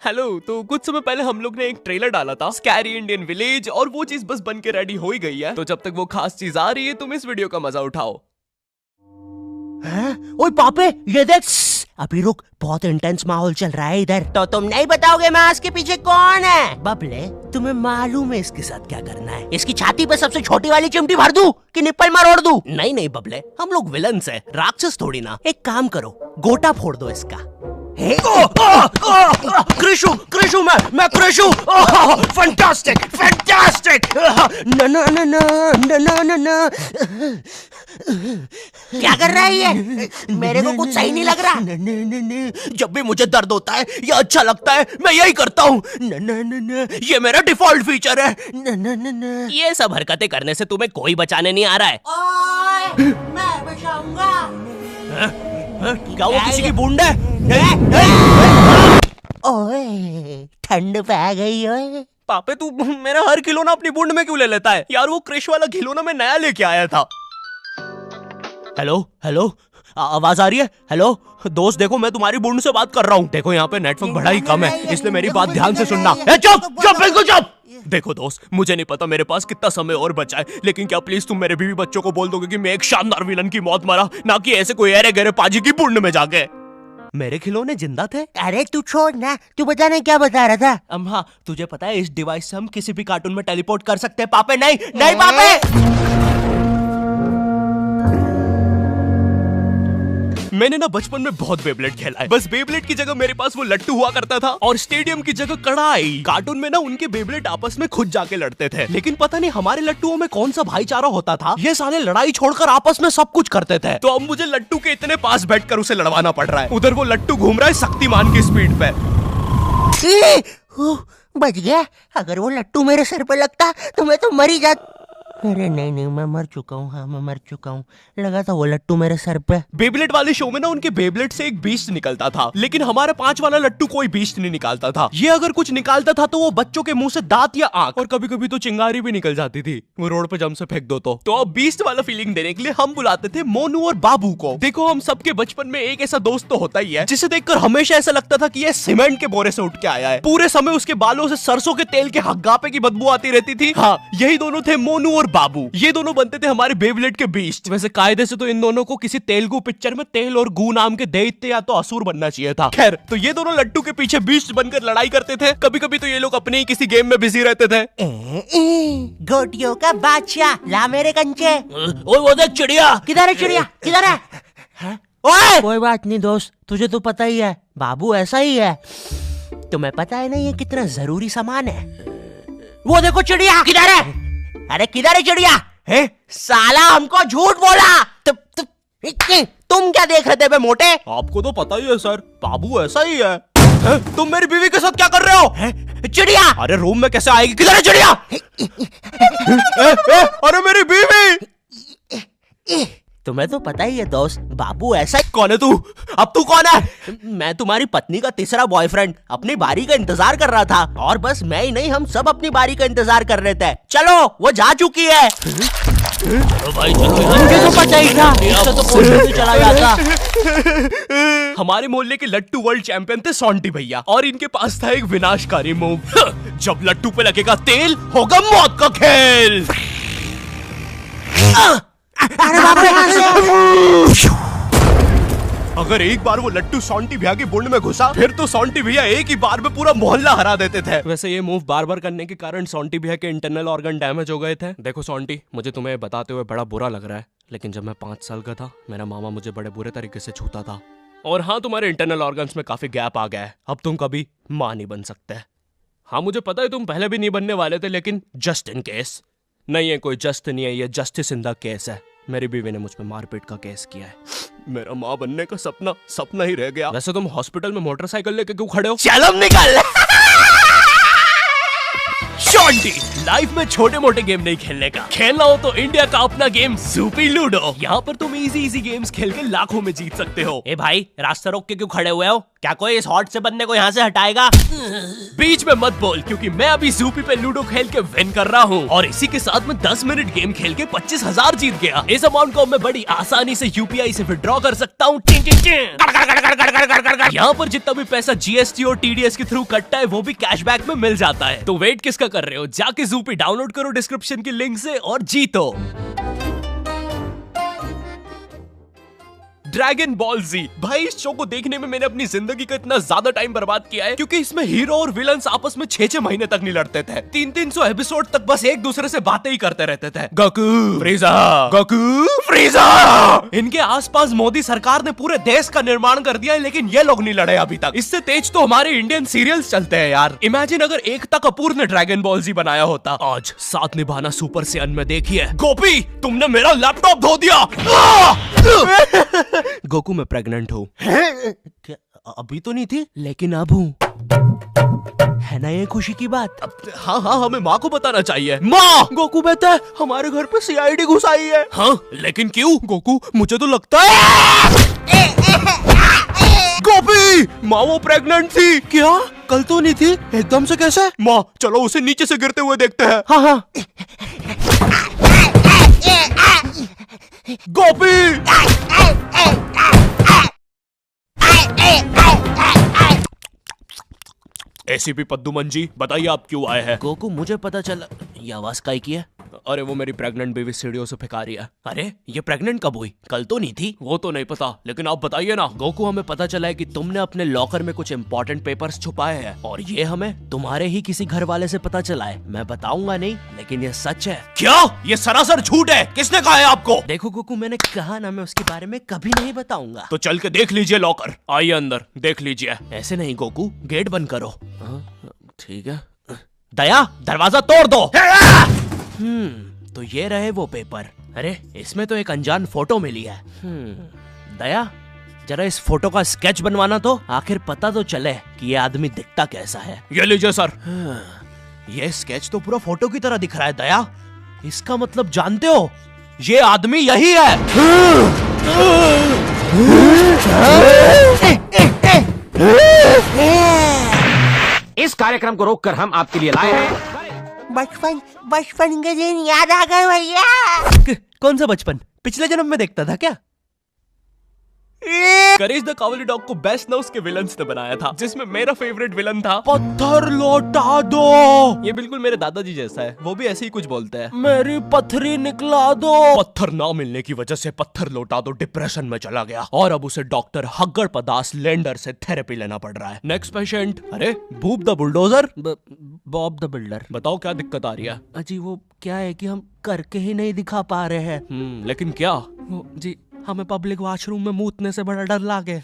Hello. तो कुछ समय पहले हम लोग ने एक ट्रेलर डाला था स्कैरी इंडियन विलेज, और वो चीज बस बन के रेडी हो ही गई है। तो जब तक वो खास चीज आ रही है तुम इस वीडियो का मजा उठाओ। ओए पापे ये देख। अभी रुक, बहुत इंटेंस माहौल चल रहा है इधर। तो तुम नहीं बताओगे मास्क के पीछे कौन है? बबले, तुम्हें मालूम है इसके साथ क्या करना है? इसकी छाती पे सबसे छोटी वाली चिमटी भर दूं कि निप्पल मरोड़ दूं? नहीं नहीं बबले, हम लोग विलन्स हैं, राक्षस थोड़ी ना। एक काम करो, गोटा फोड़ दो इसका। कृषु कृषु मैं कृषु। Fantastic fantastic. ना ना ना ना ना ना ना। क्या कर रहा है ये? मेरे को कुछ सही नहीं लग रहा। जब भी मुझे दर्द होता है या अच्छा लगता है मैं यही करता हूँ। ये मेरा डिफॉल्ट फीचर है। ये सब हरकतें करने से तुम्हें कोई बचाने नहीं आ रहा है। ओए, मैं बचाऊंगा। क्या वो किसी की बूंद है? ओए, ठंड पै गई ओए। पापे तू मेरा हर खिलौना अपनी बूंद में क्यों ले लेता है? यार वो क्रिश वाला खिलौना मैं नया लेके आया था। हेलो हेलो, आवाज आ रही है? हेलो दोस्त, देखो मैं तुम्हारी बूंद से बात कर रहा हूँ। देखो यहाँ पे नेटवर्क बड़ा ही कम है, इसलिए मेरी बात ध्यान से सुनना। चुप चुप बिल्कुल चुप। देखो दोस्त, मुझे नहीं पता मेरे पास कितना समय और बचा है, लेकिन क्या प्लीज तुम मेरे बीवी बच्चों को बोल दोगे कि मैं एक शानदार विलन की मौत मरा, ना कि ऐसे कोई अरे गहरे पाजी की बूंद में जाके। मेरे खिलौने जिंदा थे? अरे तू छोड़ ना, तू बता नहीं क्या बता रहा था? हाँ, तुझे पता है इस डिवाइस से हम किसी भी कार्टून में टेलीपोर्ट कर सकते हैं। पापे नहीं नहीं पापे। मैंने ना बचपन में बहुत बेब्लेड खेला है। बस बेब्लेड की जगह मेरे पास वो लट्टू हुआ करता था, और स्टेडियम की जगह कड़ाई। कार्टून में ना उनके बेब्लेड आपस में खुद जाके लड़ते थे, लेकिन पता नहीं हमारे लट्टुओं में कौन सा भाईचारा होता था, ये साले लड़ाई छोड़कर आपस में सब कुछ करते थे। तो अब मुझे लट्टू के इतने पास बैठकर उसे लड़वाना पड़ रहा है। उधर वो लट्टू घूम रहा है शक्तिमान की स्पीड पे। बच गया। अगर वो लट्टू मेरे सर पे लगता तो मैं तो मर ही जाता। अरे नहीं नहीं, मैं मर चुका हूँ। हाँ मैं मर चुका हूँ। लगा था वो लट्टू मेरे सर पे। बेब्लेड वाले शो में ना उनके बेब्लेड से एक बीस्ट निकलता था, लेकिन हमारा 5 वाला लट्टू कोई बीस्ट नहीं निकालता था। ये अगर कुछ निकालता था तो वो बच्चों के मुंह से दांत या आंख, और कभी कभी तो चिंगारी भी निकल जाती थी, वो रोड पे जम से फेंक दो तो अब बीस्ट वाला फीलिंग देने के लिए हम बुलाते थे मोनू और बाबू को। देखो हम सबके बचपन में एक ऐसा दोस्त तो होता ही है जिसे देखकर हमेशा ऐसा लगता था कि ये सीमेंट के बोरे से उठ के आया है। पूरे समय उसके बालों से सरसों के तेल के हग्गापे की बदबू आती रहती थी। हाँ, यही दोनों थे मोनू और बाबू। ये दोनों बनते थे हमारे बेब्लेड के बीस्ट। वैसे कायदे से तो इन दोनों को किसी तेलुगु पिक्चर में तेल और गू नाम के दैत्य या तो असुर बनना चाहिए था। खैर, तो ये दोनों लट्टू के पीछे बीस्ट बनकर लड़ाई करते थे। कभी कभी तो ये लोग अपने ही किसी गेम में बिजी रहते थे। गोटियों का बादशाह ला मेरे कंचे। ओए वो देख चिड़िया। किधर है चिड़िया? किधर है? ओए कोई बात नहीं दोस्त, तुझे तो पता ही है बाबू ऐसा ही है। तुम्हें पता है ना ये कितना जरूरी सामान है। वो देखो चिड़िया। किधर है? अरे किधर है चिड़िया? है साला हमको झूठ बोला। तुम क्या देख रहे थे बे मोटे? आपको तो पता ही है सर, बाबू ऐसा ही है। तुम मेरी बीवी के साथ क्या कर रहे हो? चिड़िया अरे रूम में कैसे आएगी? किधर है चिड़िया? अरे मेरी बीवी। तुम्हें तो पता ही है दोस्त, बाबू ऐसा ही। कौन है तू? अब तू कौन है? मैं तुम्हारी पत्नी का तीसरा बॉयफ्रेंड, अपनी बारी का इंतजार कर रहा था। और बस मैं ही नहीं, हम सब अपनी बारी का इंतजार कर रहे थे। चलो वो जा चुकी है। भाई मुझे तो पता ही था, इससे तो कोई भी चला जाता। हमारे मोहल्ले के लट्टू वर्ल्ड चैंपियन थे सोंटी भैया, और इनके पास था एक विनाशकारी मूव। जब लट्टू पे लगेगा तेल होगा मौत का खेल। अरे बाप रे। अगर एक बार वो लट्टू सोंटी भैया की बूंद में घुसा, फिर तो सोंटी भैया एक ही बार में पूरा मोहल्ला हरा देते थे। वैसे ये मूव बार बार करने के कारण सोंटी भैया के इंटरनल ऑर्गन डैमेज हो गए थे। देखो सोंटी, मुझे तुम्हें बताते हुए बड़ा बुरा लग रहा है, लेकिन जब मैं 5 साल का था मेरा मामा मुझे बड़े बुरे तरीके से छूता था। और हाँ, तुम्हारे इंटरनल ऑर्गन्स में काफी गैप आ गया है, अब तुम कभी माँ नहीं बन सकते। हाँ मुझे पता है तुम पहले भी नहीं बनने वाले थे, लेकिन जस्ट इन केस। नहीं है कोई जस्ट नहीं है, ये जस्टिस इन द केस है। मेरी बीवी ने मुझ पे मारपीट का केस किया है। मेरा माँ बनने का सपना ही रह गया। वैसे तुम हॉस्पिटल में मोटरसाइकिल लेके क्यों खड़े हो? चलम निकल। शॉन्टी, लाइफ में छोटे मोटे गेम नहीं खेलने का, खेलना हो तो इंडिया का अपना गेम ज़ूपी लूडो। यहाँ पर तुम इजी गेम्स खेल के लाखों में जीत सकते हो। ए भाई, रास्ता रोक के क्यों खड़े हुए हो? क्या कोई इस हॉट से बंदे को यहाँ से हटाएगा? बीच में मत बोल, क्योंकि मैं अभी ज़ूपी पे लूडो खेल के विन कर रहा हूँ और इसी के साथ मैं 10 मिनट गेम खेल के 25,000 जीत गया। इस अमाउंट को मैं बड़ी आसानी से यूपीआई से विड्रॉ कर सकता हूँ। यहाँ पर जितना भी पैसा जीएसटी और टीडीएस के थ्रू कटता है वो भी कैशबैक में मिल जाता है। तो वेट किसका कर रहे हो? जाके ज़ूपी डाउनलोड करो डिस्क्रिप्शन की लिंक से और जीतो। ड्रैगन बॉल जी, भाई इस शो को देखने में मैंने अपनी जिंदगी का इतना ज्यादा टाइम बर्बाद किया है, क्योंकि इसमें हीरो और विलन्स आपस में 6-6 महीने तक नहीं लड़ते थे। 300 एपिसोड तक बस एक दूसरे से बातें ही करते रहते थे। Goku फ्रीजा, Goku फ्रीजा। इनके आसपास मोदी सरकार ने पूरे देश का निर्माण कर दिया है, लेकिन ये लोग नहीं लड़े अभी तक। इससे तेज तो हमारे इंडियन सीरियल्स चलते हैं यार। इमेजिन अगर एकता कपूर ने ड्रैगन बॉल जी बनाया होता। आज साथ निभाना सुपर सेयन में देखिए। गोपी, तुमने मेरा लैपटॉप धो दिया। गोकू, मैं प्रेग्नेंट हूँ। क्या अभी तो नहीं थी, लेकिन अब हूँ। है ना ये खुशी की बात? हाँ, हमें माँ को बताना चाहिए। माँ, गोकू बेटा, हमारे घर पे सीआईडी घुस आई है। हाँ, लेकिन क्यों? गोकू, मुझे तो लगता है गोपी, माँ वो प्रेग्नेंट थी। क्या? कल तो नहीं थी, एकदम से कैसे? माँ, चलो उसे नीचे से गिरते हुए देखते हैं। हाँ। गोपी, एसीपी पद्दुमन जी, बताइए आप क्यों आए हैं? गोकू, मुझे पता चला। ये आवाज काई की है? अरे वो मेरी प्रेग्नेंट बेबी सीढ़ियों से फेंका रही है। अरे ये प्रेग्नेंट कब हुई? कल तो नहीं थी। वो तो नहीं पता, लेकिन आप बताइए ना। गोकू, हमें पता चला है कि तुमने अपने लॉकर में कुछ इम्पोर्टेंट पेपर्स छुपाए हैं, और ये हमें तुम्हारे ही किसी घर वाले से पता चला है। मैं बताऊंगा नहीं, लेकिन ये सच है। क्या? ये सरासर झूठ है। किसने कहा है आपको? देखो गोकू, मैंने कहा ना, मैं उसके बारे में कभी नहीं बताऊंगा। तो चल के देख लीजिए लॉकर। आइए अंदर, देख लीजिए। ऐसे नहीं गोकू, गेट बंद करो। ठीक है। दया, दरवाजा तोड़ दो। तो ये रहे वो पेपर। अरे, इसमें तो एक अनजान फोटो मिली है। दया, जरा इस फोटो का स्केच बनवाना तो, आखिर पता तो चले कि ये आदमी दिखता कैसा है। ये लीजिए सर। ये स्केच तो पूरा फोटो की तरह दिख रहा है दया। इसका मतलब जानते हो, ये आदमी यही है। इस कार्यक्रम को रोककर हम आपके लिए लाए हैं बचपन के दिन याद आ गए भैया। कौन सा बचपन? पिछले जन्म में देखता था क्या? करेज द कावली डॉग को बेस्ट ना उसके विलन्स ने बनाया था, जिसमें मेरा फेवरेट विलन था पत्थर लौटा दो। ये बिल्कुल मेरे दादाजी जैसा है, वो भी ऐसे ही कुछ बोलते हैं। मेरी पथरी निकला दो। पत्थर ना मिलने की वजह से पत्थर लौटा दो डिप्रेशन में चला गया, और अब उसे डॉक्टर हग्गड़ पदास लेंडर से थेरेपी लेना पड़ रहा है। Next patient. अरे भूप the bulldozer, Bob the builder. बताओ क्या दिक्कत आ रही है? अजी वो क्या है कि हम करके ही नहीं दिखा पा रहे हैं। लेकिन क्या? जी, हमें पब्लिक वॉशरूम में मूतने से बड़ा डर लागे।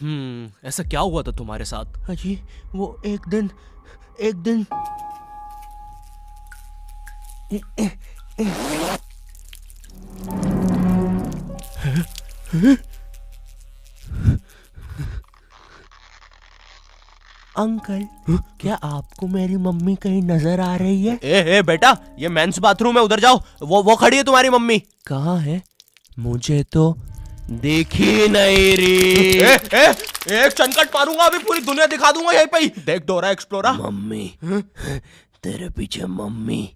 ऐसा क्या हुआ था तुम्हारे साथ? अजी वो एक दिन अंकल, क्या आपको मेरी मम्मी कहीं नजर आ रही है? ए बेटा, ये मेंस बाथरूम है, उधर जाओ। वो खड़ी है तुम्हारी मम्मी। कहाँ है? मुझे तो देखी नहीं रही। एक चनकट मारूंगा, अभी पूरी दुनिया दिखा दूंगा यहीं पे ही। देख डोरा एक्सप्लोरा। मम्मी, तेरे पीछे मम्मी।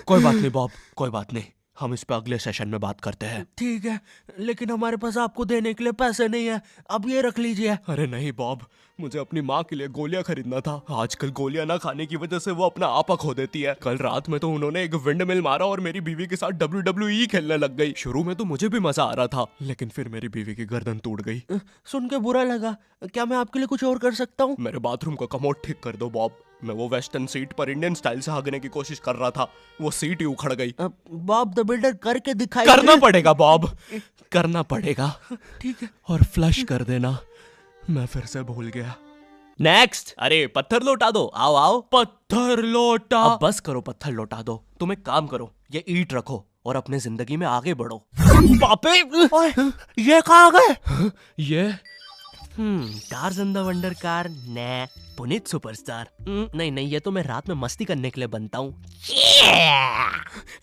कोई बात नहीं बॉब, कोई बात नहीं, हम इस पे अगले सेशन में बात करते हैं। ठीक है, लेकिन हमारे पास आपको देने के लिए पैसे नहीं है, अब ये रख लीजिए। अरे नहीं बॉब, मुझे अपनी माँ के लिए गोलियां खरीदना था। आजकल गोलियां ना खाने की वजह से वो अपना आपा खो देती है। कल रात में तो उन्होंने एक विंड मिल मारा और मेरी बीवी के साथ WWE खेलने लग गई। शुरू में तो मुझे भी मजा आ रहा था, लेकिन फिर मेरी बीवी की गर्दन टूट गई। सुन के बुरा लगा। क्या मैं आपके लिए कुछ और कर सकता हूँ? मेरे बाथरूम का कमोड ठीक कर दो बॉब। मैं वो वेस्टर्न सीट पर इंडियन स्टाइल से भागने की कोशिश कर रहा था, वो सीट ही उखड़ गई। बॉब द बिल्डर करके दिखाई। करना पड़ेगा बॉब, करना पड़ेगा। ठीक है, और फ्लश कर देना। मैं फिर से भूल गया। नेक्स्ट। अरे पत्थर लौटा दो। आओ पत्थर लौटा। अब बस करो, पत्थर लौटा दो। तुम एक काम करो, ये ईंट रखो और अपने जिंदगी में आगे बढ़ो। पापे ओए, ये कहाँ गए? ये टार्ज़न द वंडर कार ने पुनीत सुपरस्टार। नहीं नहीं, ये तो मैं रात में मस्ती करने के लिए बनता हूँ।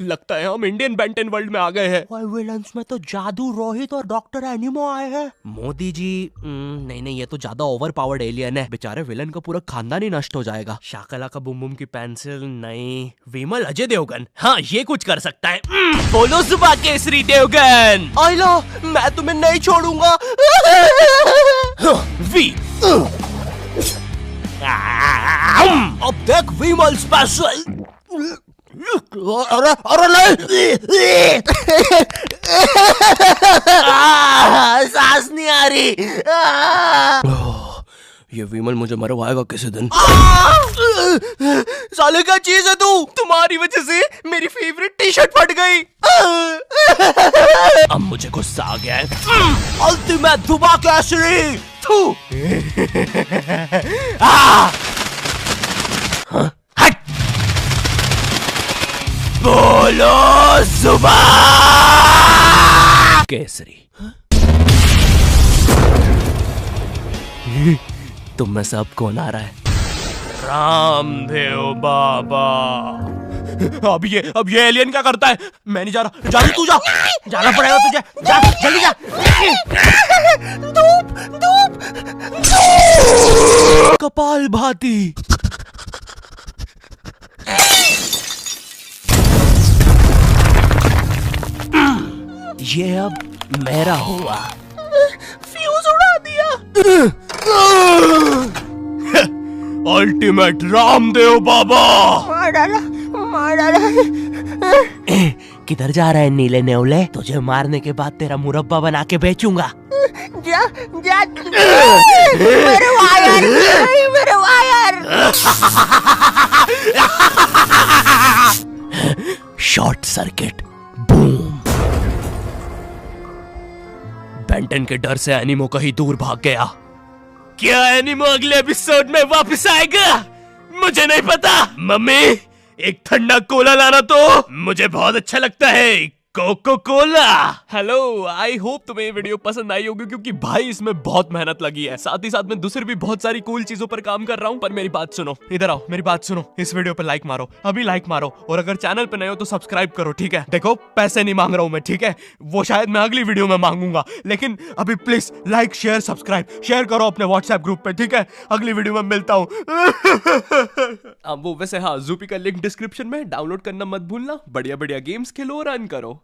लगता है हम इंडियन बेंटन वर्ल्ड में आ गए हैं। ओए, विलन्स में तो जादू रोहित और डॉक्टर एनिमो आए हैं। मोदी जी नहीं नहीं, ये तो ज्यादा ओवर पावर्ड एलियन है। बेचारे विलन का पूरा खानदान ही नष्ट हो जाएगा। शाकला का बुम बुम की पेंसिल नहीं। विमल अजय देवगन, हाँ ये कुछ कर सकता है। बोलो सुबह केसरी देवगन। आइला, मैं तुम्हें नहीं छोड़ूंगा। वी अब देख विमल स्पेशल। अरे अरे नहीं, सांस नहीं आ रही। ये विमल मुझे मरवाएगा किसी दिन। साले क्या चीज है तू? तुम्हारी वजह से मेरी फेवरेट टी शर्ट फट गई। अब मुझे गुस्सा आ गया है। अल्टीमेट धुबा केसरी। हट। बोलो सुबह केसरी। तुम में से अब कौन आ रहा है? रामदेव बाबा। अब ये एलियन क्या करता है? मैं नहीं जा रहा। जा तू जा। जाना पड़ेगा तुझे। जा जल्दी जा। धूप धूप कपाल भाती। ये अब मेरा हुआ। फ्यूज उड़ा दिया। अल्टीमेट रामदेव बाबा। मार डाला, मार डाला। किधर जा रहा है नीले नेवले? तुझे मारने के बाद तेरा मुरब्बा बना के बेचूंगा। जा जा। मेरे वायर, मेरे wire. Short circuit boom. Benton के डर से एनिमो कहीं दूर भाग गया। क्या एनिमो अगले एपिसोड में वापस आएगा? मुझे नहीं पता। मम्मी एक ठंडा कोला लाना तो। मुझे बहुत अच्छा लगता है Coca Cola. Hello, I hope तुम्हें ये वीडियो पसंद आई होगी, क्योंकि भाई इसमें बहुत मेहनत लगी है। साथ ही साथ में दूसरी भी बहुत सारी कूल चीजों पर काम कर रहा हूँ। पर मेरी बात सुनो, इधर आओ, मेरी बात सुनो। इस वीडियो पर लाइक मारो, अभी लाइक मारो। और अगर चैनल पे नए हो तो सब्सक्राइब करो, ठीक है? देखो पैसे नहीं मांग रहा हूँ मैं, ठीक है? वो शायद मैं अगली वीडियो में मांगूंगा, लेकिन अभी please like share subscribe share करो अपने व्हाट्सएप ग्रुप पे, ठीक है? अगली वीडियो में मिलता हूँ। अब वो वैसे हाँ, ज़ूपी का लिंक डिस्क्रिप्शन में, डाउनलोड करना मत भूलना। बढ़िया बढ़िया गेम्स खेलो और रन करो।